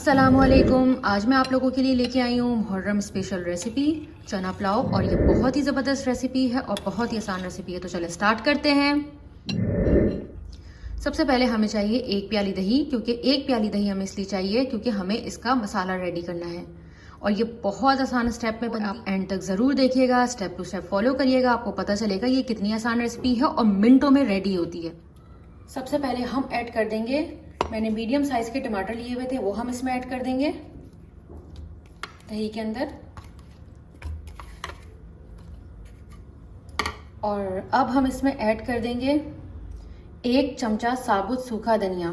अस्सलामुअलैकुम। आज मैं आप लोगों के लिए लेके आई हूँ मुहर्रम स्पेशल रेसिपी चना पुलाव, और ये बहुत ही ज़बरदस्त रेसिपी है और बहुत ही आसान रेसिपी है। तो चले स्टार्ट करते हैं। सबसे पहले हमें चाहिए 1 प्याली दही, क्योंकि 1 प्याली दही हमें इसलिए चाहिए क्योंकि हमें इसका मसाला रेडी करना है। और ये बहुत आसान स्टेप में बना, आप एंड तक ज़रूर देखिएगा, स्टेप टू स्टेप फॉलो करिएगा, आपको पता चलेगा ये कितनी आसान रेसिपी है और मिनटों में रेडी होती है। सबसे पहले हम ऐड कर देंगे, मैंने मीडियम साइज के टमाटर लिए हुए थे, वो हम इसमें ऐड कर देंगे दही के अंदर। और अब हम इसमें ऐड कर देंगे 1 चमचा साबुत सूखा धनिया।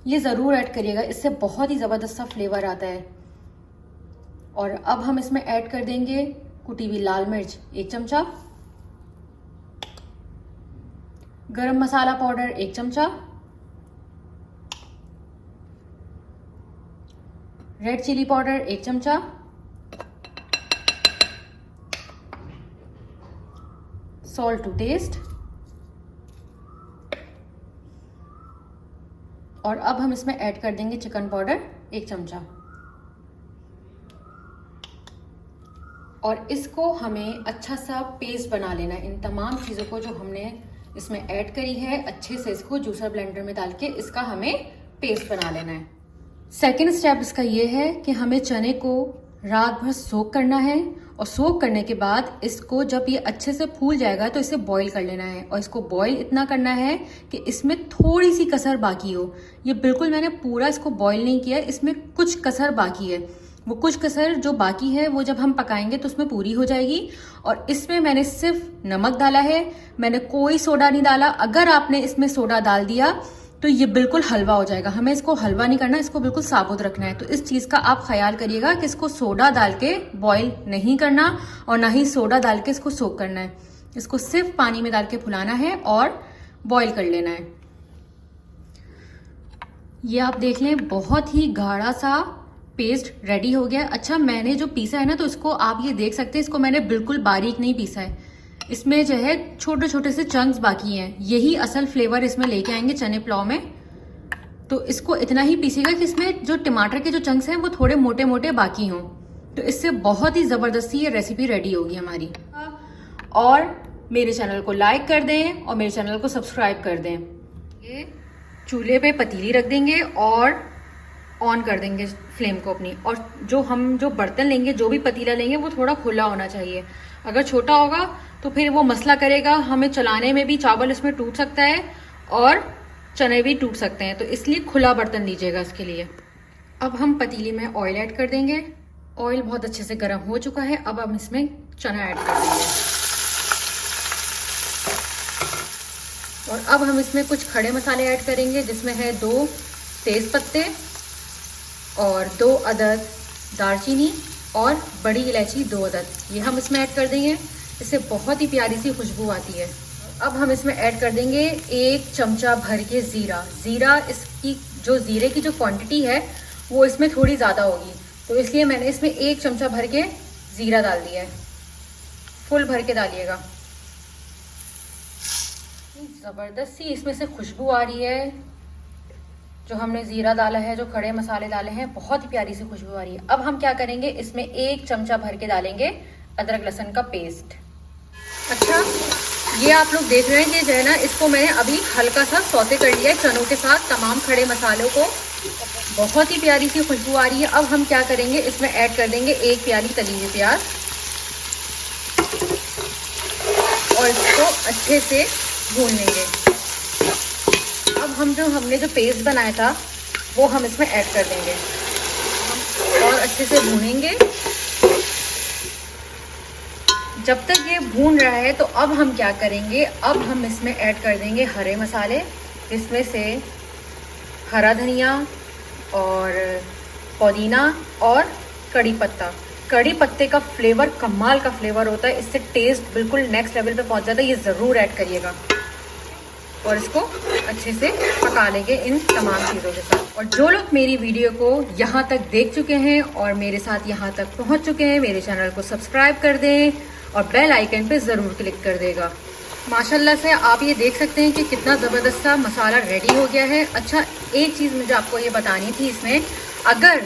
ये ज़रूर ऐड करिएगा, इससे बहुत ही ज़बरदस्त सा फ्लेवर आता है। और अब हम इसमें ऐड कर देंगे कुटी हुई लाल मिर्च 1 चमचा, गरम मसाला पाउडर 1 चमचा, रेड चिली पाउडर 1 चमचा, सॉल्ट टू टेस्ट। और अब हम इसमें ऐड कर देंगे चिकन पाउडर 1 चमचा। और इसको हमें अच्छा सा पेस्ट बना लेना है। इन तमाम चीज़ों को जो हमने इसमें ऐड करी है, अच्छे से इसको जूसर ब्लेंडर में डाल के इसका हमें पेस्ट बना लेना है। सेकेंड स्टेप इसका ये है कि हमें चने को रात भर सोक करना है, और सोक करने के बाद इसको जब ये अच्छे से फूल जाएगा तो इसे बॉईल कर लेना है। और इसको बॉईल इतना करना है कि इसमें थोड़ी सी कसर बाकी हो। ये बिल्कुल मैंने पूरा इसको बॉईल नहीं किया, इसमें कुछ कसर बाकी है। वो कुछ कसर जो बाकी है वो जब हम पकाएंगे तो उसमें पूरी हो जाएगी। और इसमें मैंने सिर्फ नमक डाला है, मैंने कोई सोडा नहीं डाला। अगर आपने इसमें सोडा डाल दिया तो ये बिल्कुल हलवा हो जाएगा। हमें इसको हलवा नहीं करना, इसको बिल्कुल साबुत रखना है। तो इस चीज़ का आप ख्याल करिएगा कि इसको सोडा डाल के बॉईल नहीं करना और ना ही सोडा डाल के इसको सोक करना है। इसको सिर्फ पानी में डाल के फुलाना है और बॉईल कर लेना है। ये आप देख लें, बहुत ही गाढ़ा सा पेस्ट रेडी हो गया। अच्छा, मैंने जो पीसा है ना, तो इसको आप ये देख सकते हैं, इसको मैंने बिल्कुल बारीक नहीं पीसा है। इसमें जो है छोटे छोटे से चंक्स बाकी हैं। यही असल फ्लेवर इसमें लेके आएंगे चने पुलाव में। तो इसको इतना ही पीसेगा कि इसमें जो टमाटर के जो चंक्स हैं वो थोड़े मोटे मोटे बाकी हों। तो इससे बहुत ही ज़बरदस्ती ये रेसिपी रेडी होगी हमारी। और मेरे चैनल को लाइक कर दें और मेरे चैनल को सब्सक्राइब कर दें। ये चूल्हे पे पतीली रख देंगे और ऑन कर देंगे फ्लेम को अपनी। और जो बर्तन लेंगे, जो भी पतीला लेंगे, वो थोड़ा खुला होना चाहिए। अगर छोटा होगा तो फिर वो मसला करेगा, हमें चलाने में भी चावल इसमें टूट सकता है और चने भी टूट सकते हैं। तो इसलिए खुला बर्तन लीजिएगा इसके लिए। अब हम पतीली में ऑयल ऐड कर देंगे। ऑयल बहुत अच्छे से गर्म हो चुका है। अब हम इसमें चना ऐड कर देंगे। और अब हम इसमें कुछ खड़े मसाले ऐड करेंगे, जिसमें है 2 तेज पत्ते और 2 अदद दालचीनी और बड़ी इलायची 2 अदद। ये हम इसमें ऐड कर देंगे, इससे बहुत ही प्यारी सी खुशबू आती है। अब हम इसमें ऐड कर देंगे 1 चमचा भर के ज़ीरा। इसकी जो ज़ीरे की जो क्वांटिटी है वो इसमें थोड़ी ज़्यादा होगी, तो इसलिए मैंने इसमें 1 चमचा भर के ज़ीरा डाल दिया है। फुल भर के डालिएगा। ज़बरदस्त सी इसमें से खुशबू आ रही है। जो हमने ज़ीरा डाला है, जो खड़े मसाले डाले हैं, बहुत ही प्यारी सी खुशबू आ रही है। अब हम क्या करेंगे, इसमें 1 चमचा भर के डालेंगे अदरक लहसुन का पेस्ट। अच्छा, ये आप लोग देख रहे हैं कि जो है ना, इसको मैंने अभी हल्का सा सौते कर लिया है चनों के साथ, तमाम खड़े मसालों को। बहुत ही प्यारी सी खुशबू आ रही है। अब हम क्या करेंगे, इसमें ऐड कर देंगे 1 प्याली तली हुई प्याज और इसको अच्छे से भून लेंगे। अब हमने जो पेस्ट बनाया था वो हम इसमें ऐड कर देंगे और अच्छे से भूनेंगे जब तक ये भून रहा है। तो अब हम क्या करेंगे, अब हम इसमें ऐड कर देंगे हरे मसाले, इसमें से हरा धनिया और पुदीना और कड़ी पत्ता। कड़ी पत्ते का फ्लेवर कमाल का फ्लेवर होता है, इससे टेस्ट बिल्कुल नेक्स्ट लेवल पे पहुंच जाता है। ये ज़रूर ऐड करिएगा और इसको अच्छे से पका लेंगे इन तमाम चीज़ों के साथ। और जो लोग मेरी वीडियो को यहाँ तक देख चुके हैं और मेरे साथ यहाँ तक पहुँच चुके हैं, मेरे चैनल को सब्सक्राइब कर दें और बेल आइकन पे ज़रूर क्लिक कर देगा। माशाल्लाह से आप ये देख सकते हैं कि कितना ज़बरदस्त सा मसाला रेडी हो गया है। अच्छा, एक चीज़ मुझे आपको ये बतानी थी, इसमें अगर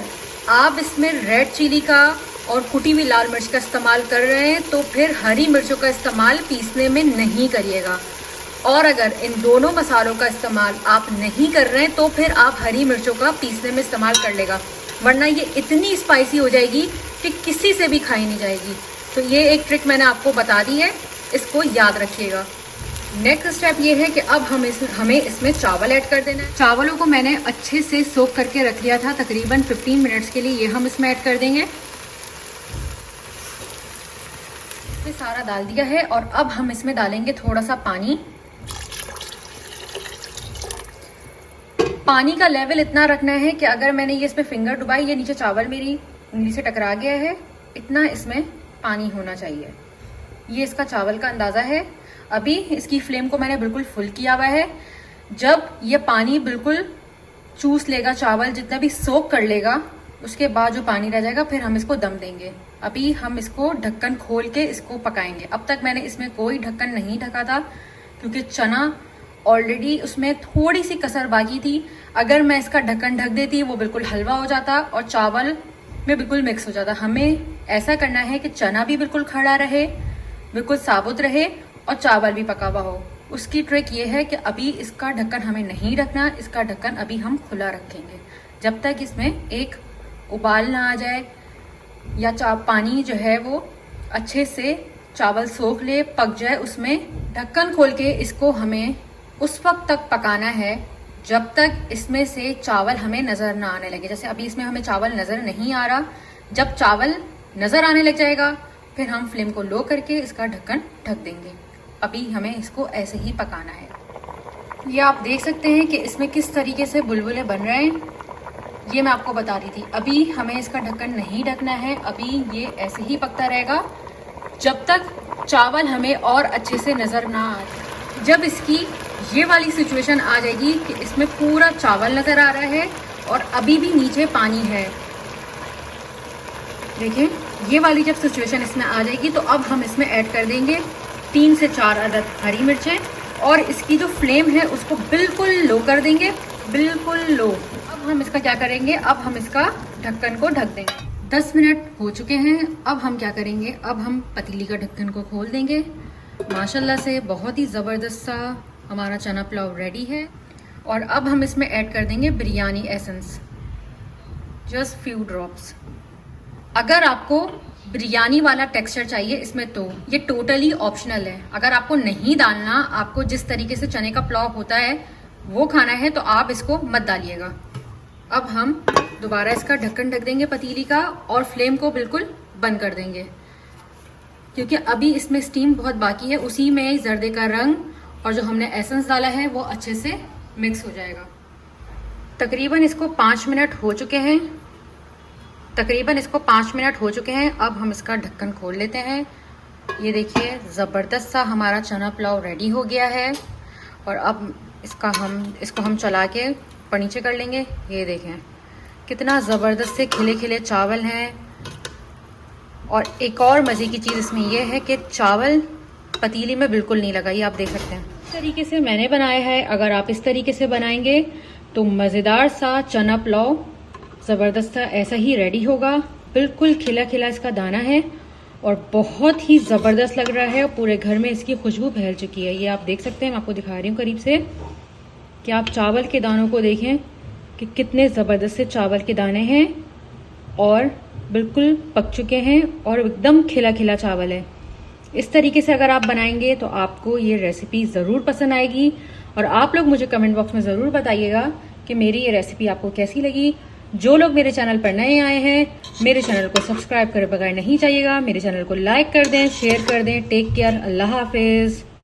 आप इसमें रेड चिली का और कुटी हुई लाल मिर्च का इस्तेमाल कर रहे हैं तो फिर हरी मिर्चों का इस्तेमाल पीसने में नहीं करिएगा। और अगर इन दोनों मसालों का इस्तेमाल आप नहीं कर रहे हैं तो फिर आप हरी मिर्चों का पीसने में इस्तेमाल कर लेगा, वरना ये इतनी स्पाइसी हो जाएगी कि किसी से भी खाई नहीं जाएगी। तो ये एक ट्रिक मैंने आपको बता दी है, इसको याद रखिएगा। नेक्स्ट स्टेप ये है कि अब हमें इसमें चावल ऐड कर देना है। चावलों को मैंने अच्छे से सोक करके रख लिया था तकरीबन 15 मिनट्स के लिए। ये हम इसमें ऐड कर देंगे। इसमें सारा डाल दिया है और अब हम इसमें डालेंगे थोड़ा सा पानी। पानी का लेवल इतना रखना है कि अगर मैंने ये इसमें फिंगर डुबाई, ये नीचे चावल मेरी उंगली से टकरा गया है, इतना इसमें पानी होना चाहिए। ये इसका चावल का अंदाज़ा है। अभी इसकी फ्लेम को मैंने बिल्कुल फुल किया हुआ है। जब ये पानी बिल्कुल चूस लेगा, चावल जितना भी सोक कर लेगा, उसके बाद जो पानी रह जाएगा फिर हम इसको दम देंगे। अभी हम इसको ढक्कन खोल के इसको पकाएंगे। अब तक मैंने इसमें कोई ढक्कन नहीं ढका था क्योंकि चना ऑलरेडी उसमें थोड़ी सी कसर बाकी थी। अगर मैं इसका ढक्कन ढक देती वो बिल्कुल हलवा हो जाता और चावल में बिल्कुल मिक्स हो जाता। हमें ऐसा करना है कि चना भी बिल्कुल खड़ा रहे, बिल्कुल साबुत रहे और चावल भी पका हुआ हो। उसकी ट्रिक ये है कि अभी इसका ढक्कन हमें नहीं रखना, इसका ढक्कन अभी हम खुला रखेंगे जब तक इसमें एक उबाल ना आ जाए या पानी जो है वो अच्छे से चावल सोख ले, पक जाए उसमें। ढक्कन खोल के इसको हमें उस वक्त तक पकाना है जब तक इसमें से चावल हमें नज़र ना आने लगे। जैसे अभी इसमें हमें चावल नज़र नहीं आ रहा, जब चावल नज़र आने लग जाएगा फिर हम फ्लेम को लो करके इसका ढक्कन ढक देंगे। अभी हमें इसको ऐसे ही पकाना है। ये आप देख सकते हैं कि इसमें किस तरीके से बुलबुले बन रहे हैं, ये मैं आपको बता रही थी। अभी हमें इसका ढक्कन नहीं ढकना है, अभी ये ऐसे ही पकता रहेगा जब तक चावल हमें और अच्छे से नज़र ना आए। जब इसकी ये वाली सिचुएशन आ जाएगी कि इसमें पूरा चावल नज़र आ रहा है और अभी भी नीचे पानी है, देखिए ये वाली जब सिचुएशन इसमें आ जाएगी तो अब हम इसमें ऐड कर देंगे 3 से 4 अदद हरी मिर्चें और इसकी जो फ्लेम है उसको बिल्कुल लो कर देंगे, बिल्कुल लो। अब हम इसका क्या करेंगे, अब हम इसका ढक्कन को ढक देंगे। 10 मिनट हो चुके हैं। अब हम क्या करेंगे, अब हम पतीली का ढक्कन को खोल देंगे। माशाल्लाह से बहुत ही ज़बरदस्त सा हमारा चना पुलाव रेडी है। और अब हम इसमें ऐड कर देंगे biryani essence, just few drops. अगर आपको बिरयानी वाला टेक्सचर चाहिए इसमें तो ये टोटली ऑप्शनल है। अगर आपको नहीं डालना, आपको जिस तरीके से चने का पुलाव होता है वो खाना है तो आप इसको मत डालिएगा। अब हम दोबारा इसका ढक्कन ढक देंगे पतीली का और फ्लेम को बिल्कुल बंद कर देंगे क्योंकि अभी इसमें स्टीम बहुत बाकी है। उसी में जर्दे का रंग और जो हमने एसेंस डाला है वो अच्छे से मिक्स हो जाएगा। तकरीबन इसको 5 मिनट हो चुके हैं। अब हम इसका ढक्कन खोल लेते हैं। ये देखिए ज़बरदस्त सा हमारा चना पुलाव रेडी हो गया है। और अब इसको हम चला के ऊपर नीचे कर लेंगे। ये देखें कितना ज़बरदस्त से खिले खिले चावल हैं। और एक और मज़े की चीज़ इसमें यह है कि चावल पतीली में बिल्कुल नहीं लगा, ये आप देख सकते हैं। इस तरीके से मैंने बनाया है। अगर आप इस तरीके से बनाएंगे तो मज़ेदार सा चना पुलाव ज़बरदस्त सा ऐसा ही रेडी होगा। बिल्कुल खिला खिला इसका दाना है और बहुत ही ज़बरदस्त लग रहा है। पूरे घर में इसकी खुशबू फैल चुकी है। ये आप देख सकते हैं, मैं आपको दिखा रही हूँ करीब से कि आप चावल के दानों को देखें कि कितने ज़बरदस्त से चावल के दाने हैं और बिल्कुल पक चुके हैं और एकदम खिला खिला चावल है। इस तरीके से अगर आप बनाएंगे तो आपको ये रेसिपी ज़रूर पसंद आएगी। और आप लोग मुझे कमेंट बॉक्स में ज़रूर बताइएगा कि मेरी ये रेसिपी आपको कैसी लगी। जो लोग मेरे चैनल पर नए आए हैं, मेरे चैनल को सब्सक्राइब करे बगैर नहीं जाइएगा। मेरे चैनल को लाइक कर दें, शेयर कर दें। टेक केयर, अल्लाह हाफिज़।